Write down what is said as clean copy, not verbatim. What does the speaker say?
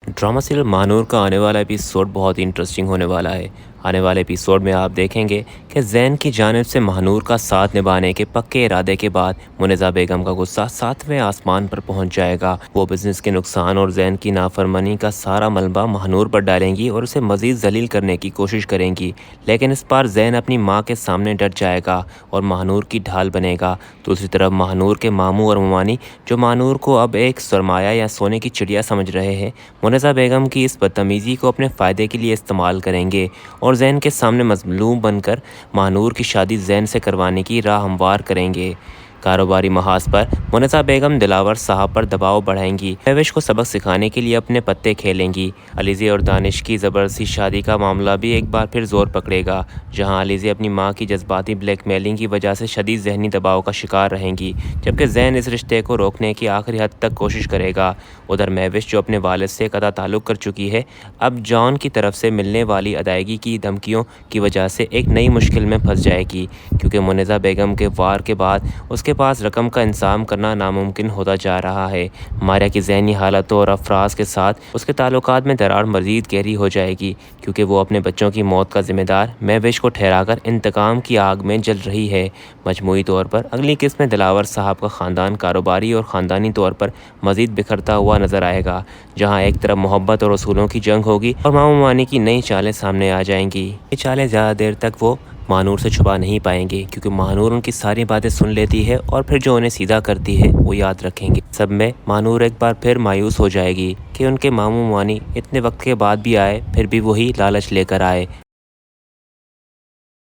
Drama serial Mahnoor का आने वाला एपिसोड बहुत ही इंटरेस्टिंग होने वाला है। आने वाले एपिसोड में आप देखेंगे कि जैन की जानिब से महानूर का साथ निभाने के पक्के इरादे के बाद मुनिज़ा बेगम का गुस्सा सातवें आसमान पर पहुंच जाएगा। वो बिजनेस के नुकसान और जैन की नाफरमानी का सारा मलबा महानूर पर डालेंगी और उसे मज़ीद जलील करने की कोशिश करेंगी। लेकिन इस बार जैन अपनी माँ के सामने डट जाएगा और महानूर की ढाल बनेगा। दूसरी तरफ महानूर के मामू और ममानी, जो महानूर को अब एक सरमाया या सोने की चिड़िया समझ रहे हैं, मुनिज़ा बेगम की इस बदतमीज़ी को अपने फ़ायदे के लिए इस्तेमाल करेंगे और जैन के सामने मज़लूम बनकर महानूर की शादी जैन से करवाने की राह हमवार करेंगे। कारोबारी महाज पर मुनिज़ा बेगम दिलावर साहब पर दबाव बढ़ाएंगी। महविश को सबक सिखाने के लिए अपने पत्ते खेलेंगी। अलीज़े और दानिश की ज़बरदस्ती शादी का मामला भी एक बार फिर ज़ोर पकड़ेगा, जहां अलीज़े अपनी मां की जज्बाती ब्लैकमेलिंग की वजह से शदीद जहनी दबाव का शिकार रहेंगी, जबकि जैन इस रिश्ते को रोकने की आखिरी हद तक कोशिश करेगा। उधर महविश, जो अपने वालिद से कता ताल्लुक़ कर चुकी है, अब जॉन की तरफ से मिलने वाली अदायगी की धमकियों की वजह से एक नई मुश्किल में फंस जाएगी, क्योंकि मुनिज़ा बेगम के वार के बाद उसके पास रकम का इंतजाम करना नामुमकिन होता जा रहा है। मारिया की ज़हनी हालतों और अफराज के साथ उसके ताल्लुकात में दरार मज़ीद गहरी हो जाएगी, क्योंकि वो अपने बच्चों की मौत का ज़िम्मेदार महविश को ठहराकर इंतकाम की आग में जल रही है। मजमूई तौर पर अगली किस्त में दिलावर साहब का ख़ानदान कारोबारी और ख़ानदानी तौर पर मज़ीद बिखरता हुआ नज़र आएगा, जहाँ एक तरफ मोहब्बत और असूलों की जंग होगी और मामू मानी की नई चालें सामने आ जाएंगी। ये चालें ज़्यादा देर तक वो महानूर से छुपा नहीं पाएंगे, क्योंकि महानूर उनकी सारी बातें सुन लेती है और फिर जो उन्हें सीधा करती है वो याद रखेंगे। सब में महानूर एक बार फिर मायूस हो जाएगी कि उनके मामू मानी इतने वक्त के बाद भी आए, फिर भी वही लालच लेकर आए।